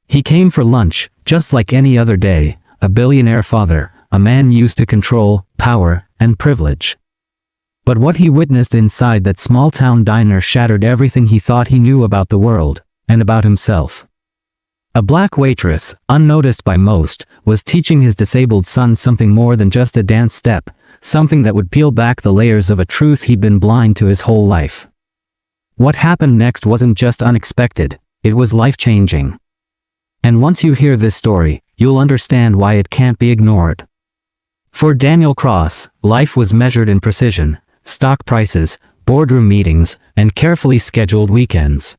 He came for lunch, just like any other day, a billionaire father, a man used to control, power, and privilege. But what he witnessed inside that small-town diner shattered everything he thought he knew about the world, and about himself. A black waitress, unnoticed by most, was teaching his disabled son something more than just a dance step, something that would peel back the layers of a truth he'd been blind to his whole life. What happened next wasn't just unexpected, it was life-changing. And once you hear this story, you'll understand why it can't be ignored. For Daniel Cross, life was measured in precision, stock prices, boardroom meetings, and carefully scheduled weekends.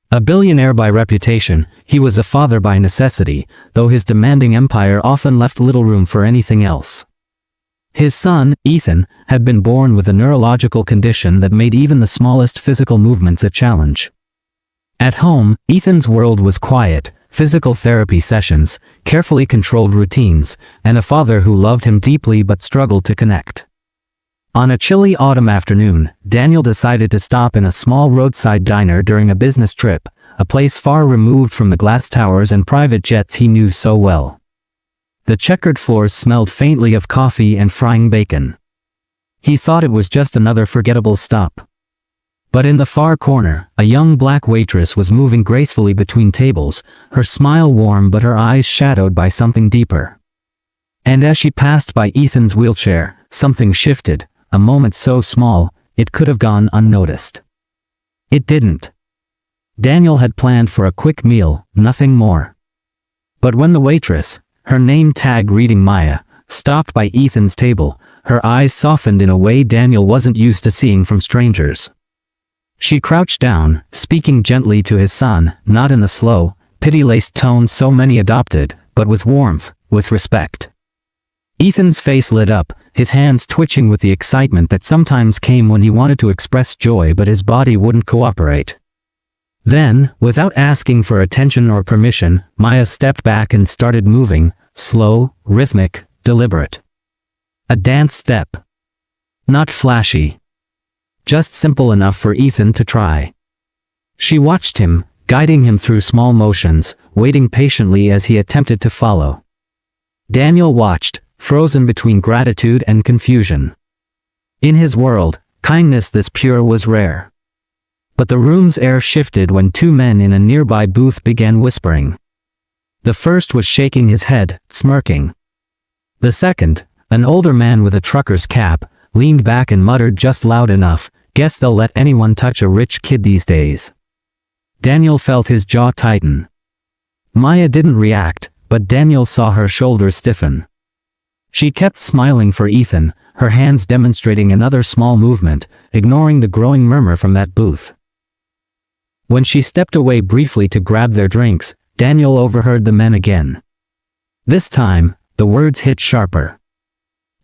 A billionaire by reputation, he was a father by necessity, though his demanding empire often left little room for anything else. His son, Ethan, had been born with a neurological condition that made even the smallest physical movements a challenge. At home, Ethan's world was quiet, physical therapy sessions, carefully controlled routines, and a father who loved him deeply but struggled to connect. On a chilly autumn afternoon, Daniel decided to stop in a small roadside diner during a business trip, a place far removed from the glass towers and private jets he knew so well. The checkered floors smelled faintly of coffee and frying bacon. He thought it was just another forgettable stop. But in the far corner, a young black waitress was moving gracefully between tables, her smile warm but her eyes shadowed by something deeper. And as she passed by Ethan's wheelchair, something shifted, a moment so small, it could have gone unnoticed. It didn't. Daniel had planned for a quick meal, nothing more. But when the waitress, her name tag reading Maya, stopped by Ethan's table, her eyes softened in a way Daniel wasn't used to seeing from strangers. She crouched down, speaking gently to his son, not in the slow, pity-laced tone so many adopted, but with warmth, with respect. Ethan's face lit up, his hands twitching with the excitement that sometimes came when he wanted to express joy but his body wouldn't cooperate. Then, without asking for attention or permission, Maya stepped back and started moving, slow, rhythmic, deliberate. A dance step. Not flashy. Just simple enough for Ethan to try. She watched him, guiding him through small motions, waiting patiently as he attempted to follow. Daniel watched, frozen between gratitude and confusion. In his world, kindness this pure was rare. But the room's air shifted when two men in a nearby booth began whispering. The first was shaking his head, smirking. The second, an older man with a trucker's cap, leaned back and muttered just loud enough, "Guess they'll let anyone touch a rich kid these days." Daniel felt his jaw tighten. Maya didn't react, but Daniel saw her shoulders stiffen. She kept smiling for Ethan, her hands demonstrating another small movement, ignoring the growing murmur from that booth. When she stepped away briefly to grab their drinks, Daniel overheard the men again. This time, the words hit sharper.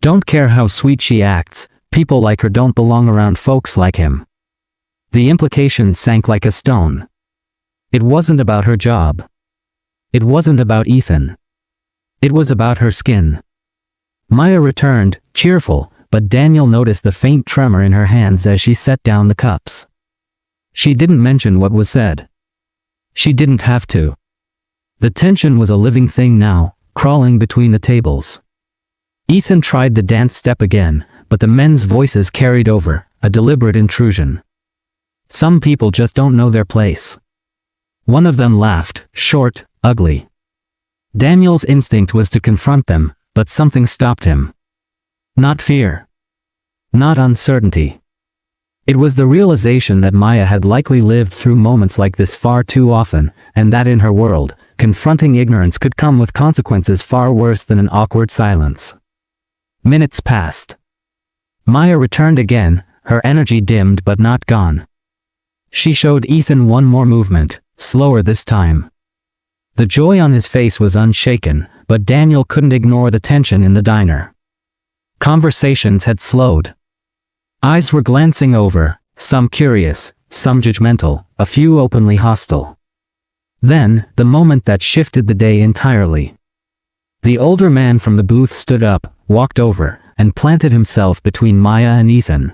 "Don't care how sweet she acts, people like her don't belong around folks like him." The implications sank like a stone. It wasn't about her job. It wasn't about Ethan. It was about her skin. Maya returned, cheerful, but Daniel noticed the faint tremor in her hands as she set down the cups. She didn't mention what was said. She didn't have to. The tension was a living thing now, crawling between the tables. Ethan tried the dance step again, but the men's voices carried over, a deliberate intrusion. Some people just don't know their place. One of them laughed, short, ugly. Daniel's instinct was to confront them, but something stopped him. Not fear. Not uncertainty. It was the realization that Maya had likely lived through moments like this far too often, and that in her world, confronting ignorance could come with consequences far worse than an awkward silence. Minutes passed. Maya returned again, her energy dimmed but not gone. She showed Ethan one more movement, slower this time. The joy on his face was unshaken, but Daniel couldn't ignore the tension in the diner. Conversations had slowed. Eyes were glancing over, some curious, some judgmental, a few openly hostile. Then, the moment that shifted the day entirely. The older man from the booth stood up, walked over, and planted himself between Maya and Ethan.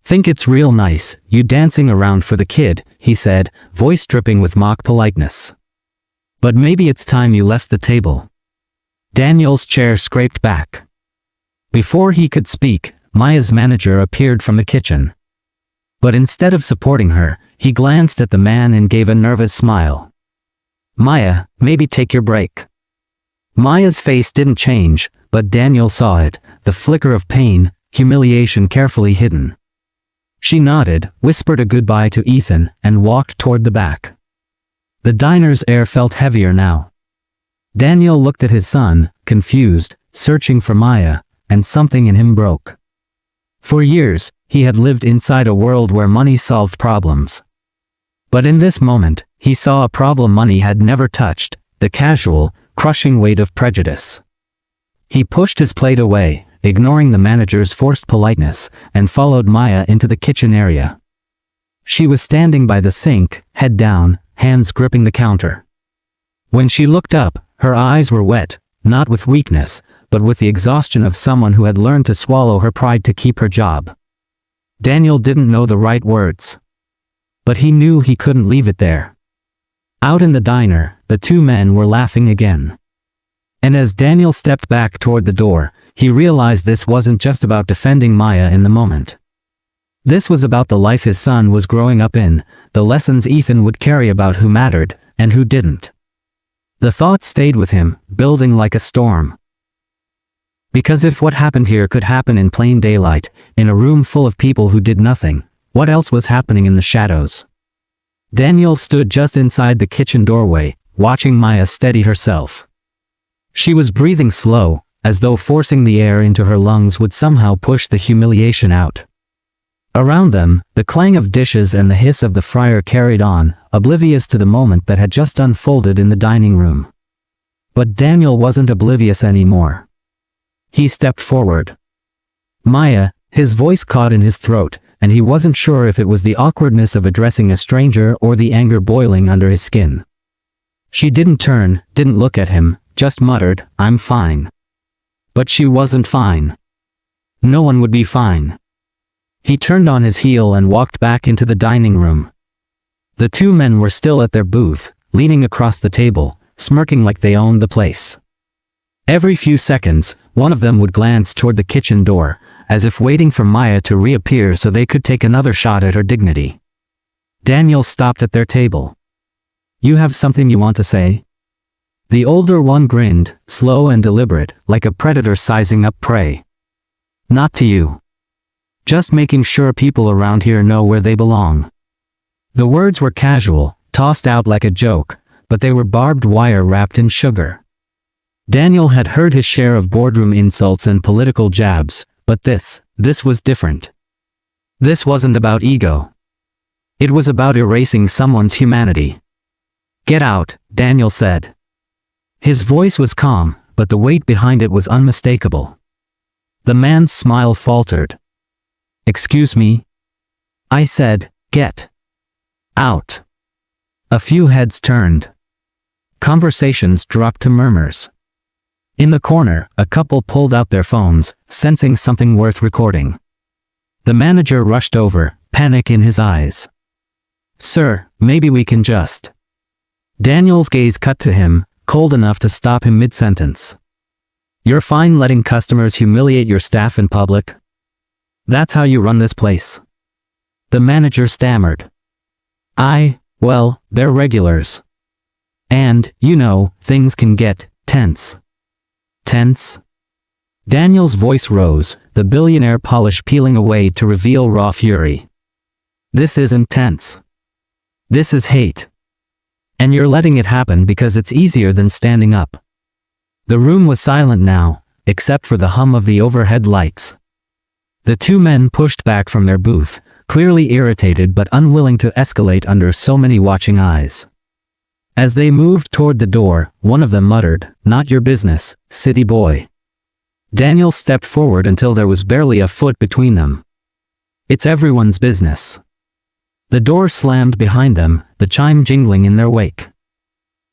"Think it's real nice, you dancing around for the kid," he said, voice dripping with mock politeness. But maybe it's time you left the table. Daniel's chair scraped back. Before he could speak, Maya's manager appeared from the kitchen. But instead of supporting her, he glanced at the man and gave a nervous smile. Maya, maybe take your break. Maya's face didn't change, but Daniel saw it, the flicker of pain, humiliation carefully hidden. She nodded, whispered a goodbye to Ethan, and walked toward the back. The diner's air felt heavier now. Daniel looked at his son, confused, searching for Maya, and something in him broke. For years, he had lived inside a world where money solved problems. But in this moment, he saw a problem money had never touched, the casual, crushing weight of prejudice. He pushed his plate away, ignoring the manager's forced politeness, and followed Maya into the kitchen area. She was standing by the sink, head down, hands gripping the counter. When she looked up, her eyes were wet, not with weakness, but with the exhaustion of someone who had learned to swallow her pride to keep her job. Daniel didn't know the right words. But he knew he couldn't leave it there. Out in the diner, the two men were laughing again. And as Daniel stepped back toward the door, he realized this wasn't just about defending Maya in the moment. This was about the life his son was growing up in, the lessons Ethan would carry about who mattered, and who didn't. The thought stayed with him, building like a storm. Because if what happened here could happen in plain daylight, in a room full of people who did nothing, what else was happening in the shadows? Daniel stood just inside the kitchen doorway, watching Maya steady herself. She was breathing slow, as though forcing the air into her lungs would somehow push the humiliation out. Around them, the clang of dishes and the hiss of the fryer carried on, oblivious to the moment that had just unfolded in the dining room. But Daniel wasn't oblivious anymore. He stepped forward. Maya, his voice caught in his throat, and he wasn't sure if it was the awkwardness of addressing a stranger or the anger boiling under his skin. She didn't turn, didn't look at him, just muttered, "I'm fine." But she wasn't fine. No one would be fine. He turned on his heel and walked back into the dining room. The two men were still at their booth, leaning across the table, smirking like they owned the place. Every few seconds, one of them would glance toward the kitchen door, as if waiting for Maya to reappear so they could take another shot at her dignity. Daniel stopped at their table. "You have something you want to say?" The older one grinned, slow and deliberate, like a predator sizing up prey. "Not to you. Just making sure people around here know where they belong." The words were casual, tossed out like a joke, but they were barbed wire wrapped in sugar. Daniel had heard his share of boardroom insults and political jabs, but this was different. This wasn't about ego. It was about erasing someone's humanity. "Get out," Daniel said. His voice was calm, but the weight behind it was unmistakable. The man's smile faltered. "Excuse me?" I said, "Get out." A few heads turned. Conversations dropped to murmurs. In the corner, a couple pulled out their phones, sensing something worth recording. The manager rushed over, panic in his eyes. "Sir, maybe we can just..." Daniel's gaze cut to him, cold enough to stop him mid-sentence. "You're fine letting customers humiliate your staff in public? That's how you run this place?" The manager stammered. Well, they're regulars. And, you know, things can get tense." "Tense?" Daniel's voice rose, the billionaire polish peeling away to reveal raw fury. "This isn't tense. This is hate. And you're letting it happen because it's easier than standing up." The room was silent now, except for the hum of the overhead lights. The two men pushed back from their booth, clearly irritated but unwilling to escalate under so many watching eyes. As they moved toward the door, one of them muttered, "Not your business, city boy." Daniel stepped forward until there was barely a foot between them. "It's everyone's business." The door slammed behind them, the chime jingling in their wake.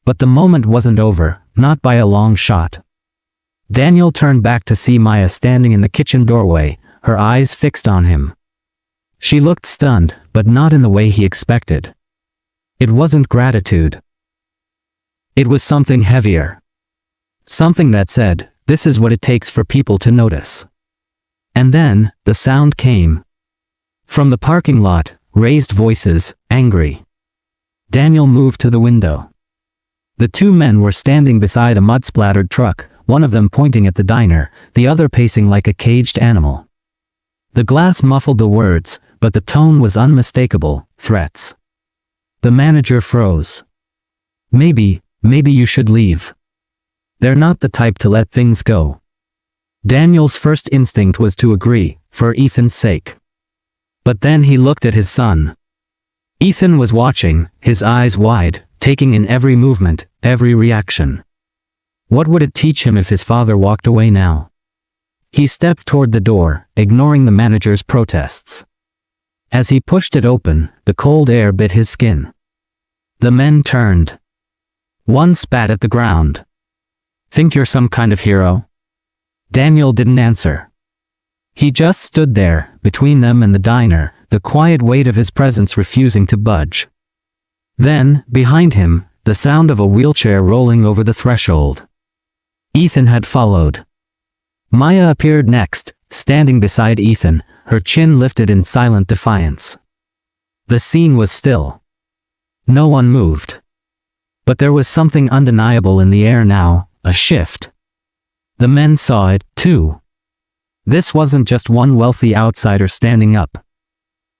But the moment wasn't over, not by a long shot. Daniel turned back to see Maya standing in the kitchen doorway, her eyes fixed on him. She looked stunned, but not in the way he expected. It wasn't gratitude. It was something heavier. Something that said, this is what it takes for people to notice. And then, the sound came. From the parking lot, raised voices, angry. Daniel moved to the window. The two men were standing beside a mud-splattered truck, one of them pointing at the diner, the other pacing like a caged animal. The glass muffled the words, but the tone was unmistakable, threats. The manager froze. Maybe you should leave. They're not the type to let things go. Daniel's first instinct was to agree, for Ethan's sake. But then he looked at his son. Ethan was watching, his eyes wide, taking in every movement, every reaction. What would it teach him if his father walked away now? He stepped toward the door, ignoring the manager's protests. As he pushed it open, the cold air bit his skin. The men turned. One spat at the ground. Think you're some kind of hero? Daniel didn't answer. He just stood there, between them and the diner, the quiet weight of his presence refusing to budge. Then, behind him, the sound of a wheelchair rolling over the threshold. Ethan had followed. Maya appeared next, standing beside Ethan, her chin lifted in silent defiance. The scene was still. No one moved. But there was something undeniable in the air now, a shift. The men saw it, too. This wasn't just one wealthy outsider standing up.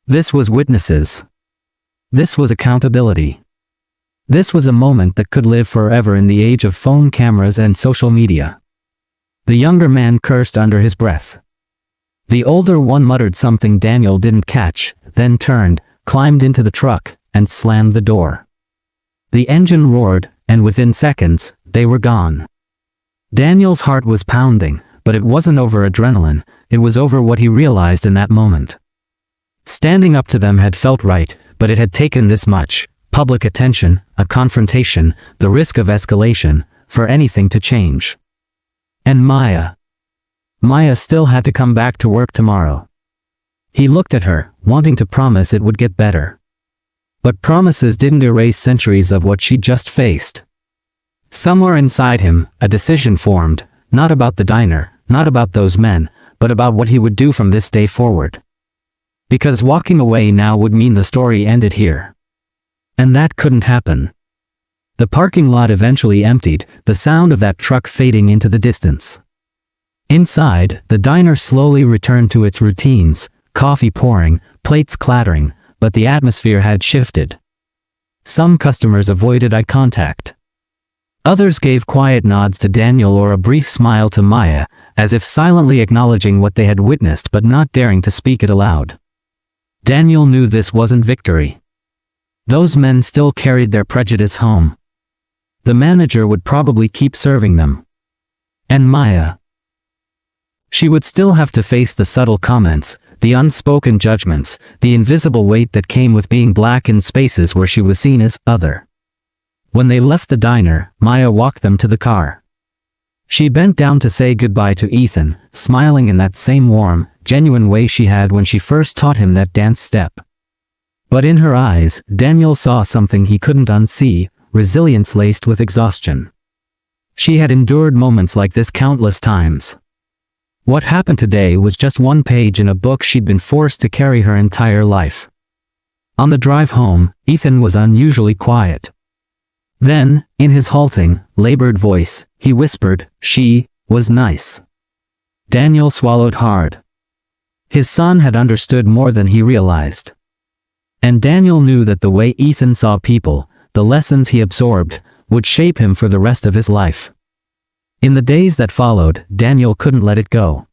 This was witnesses. This was accountability. This was a moment that could live forever in the age of phone cameras and social media. The younger man cursed under his breath. The older one muttered something Daniel didn't catch, then turned, climbed into the truck, and slammed the door. The engine roared, and within seconds, they were gone. Daniel's heart was pounding, but it wasn't over adrenaline, it was over what he realized in that moment. Standing up to them had felt right, but it had taken this much, public attention, a confrontation, the risk of escalation, for anything to change. And Maya still had to come back to work tomorrow. He looked at her, wanting to promise it would get better. But promises didn't erase centuries of what she'd just faced. Somewhere inside him, a decision formed, not about the diner, not about those men, but about what he would do from this day forward. Because walking away now would mean the story ended here. And that couldn't happen. The parking lot eventually emptied, the sound of that truck fading into the distance. Inside, the diner slowly returned to its routines, coffee pouring, plates clattering, but the atmosphere had shifted. Some customers avoided eye contact. Others gave quiet nods to Daniel or a brief smile to Maya, as if silently acknowledging what they had witnessed but not daring to speak it aloud. Daniel knew this wasn't victory. Those men still carried their prejudice home. The manager would probably keep serving them. And Maya. She would still have to face the subtle comments, the unspoken judgments, the invisible weight that came with being black in spaces where she was seen as other. When they left the diner, Maya walked them to the car. She bent down to say goodbye to Ethan, smiling in that same warm, genuine way she had when she first taught him that dance step. But in her eyes, Daniel saw something he couldn't unsee, resilience laced with exhaustion. She had endured moments like this countless times. What happened today was just one page in a book she'd been forced to carry her entire life. On the drive home, Ethan was unusually quiet. Then, in his halting, labored voice, he whispered, "She was nice." Daniel swallowed hard. His son had understood more than he realized. And Daniel knew that the way Ethan saw people, the lessons he absorbed, would shape him for the rest of his life. In the days that followed, Daniel couldn't let it go.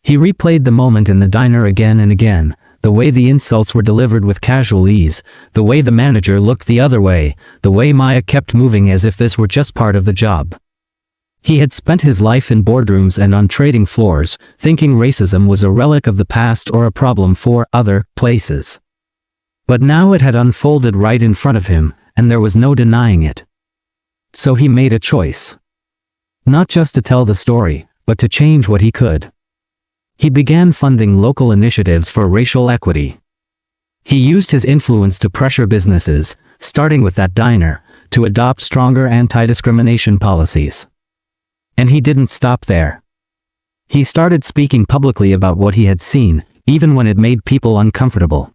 He replayed the moment in the diner again and again, the way the insults were delivered with casual ease, the way the manager looked the other way, the way Maya kept moving as if this were just part of the job. He had spent his life in boardrooms and on trading floors, thinking racism was a relic of the past or a problem for other places. But now it had unfolded right in front of him, and there was no denying it. So he made a choice. Not just to tell the story, but to change what he could. He began funding local initiatives for racial equity. He used his influence to pressure businesses, starting with that diner, to adopt stronger anti-discrimination policies. And he didn't stop there. He started speaking publicly about what he had seen, even when it made people uncomfortable.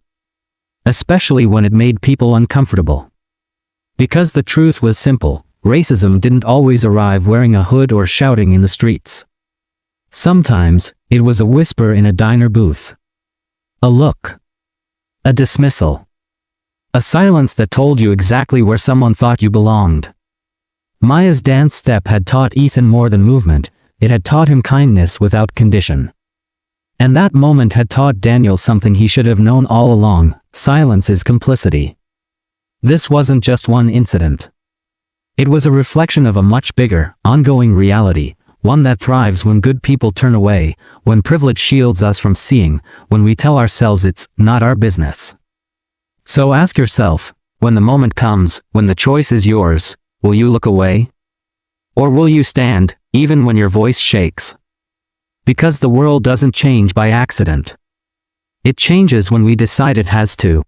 Especially when it made people uncomfortable. Because the truth was simple, racism didn't always arrive wearing a hood or shouting in the streets. Sometimes, it was a whisper in a diner booth. A look. A dismissal. A silence that told you exactly where someone thought you belonged. Maya's dance step had taught Ethan more than movement, it had taught him kindness without condition. And that moment had taught Daniel something he should have known all along: silence is complicity. This wasn't just one incident. It was a reflection of a much bigger, ongoing reality, one that thrives when good people turn away, when privilege shields us from seeing, when we tell ourselves it's not our business. So ask yourself, when the moment comes, when the choice is yours, will you look away? Or will you stand, even when your voice shakes? Because the world doesn't change by accident. It changes when we decide it has to.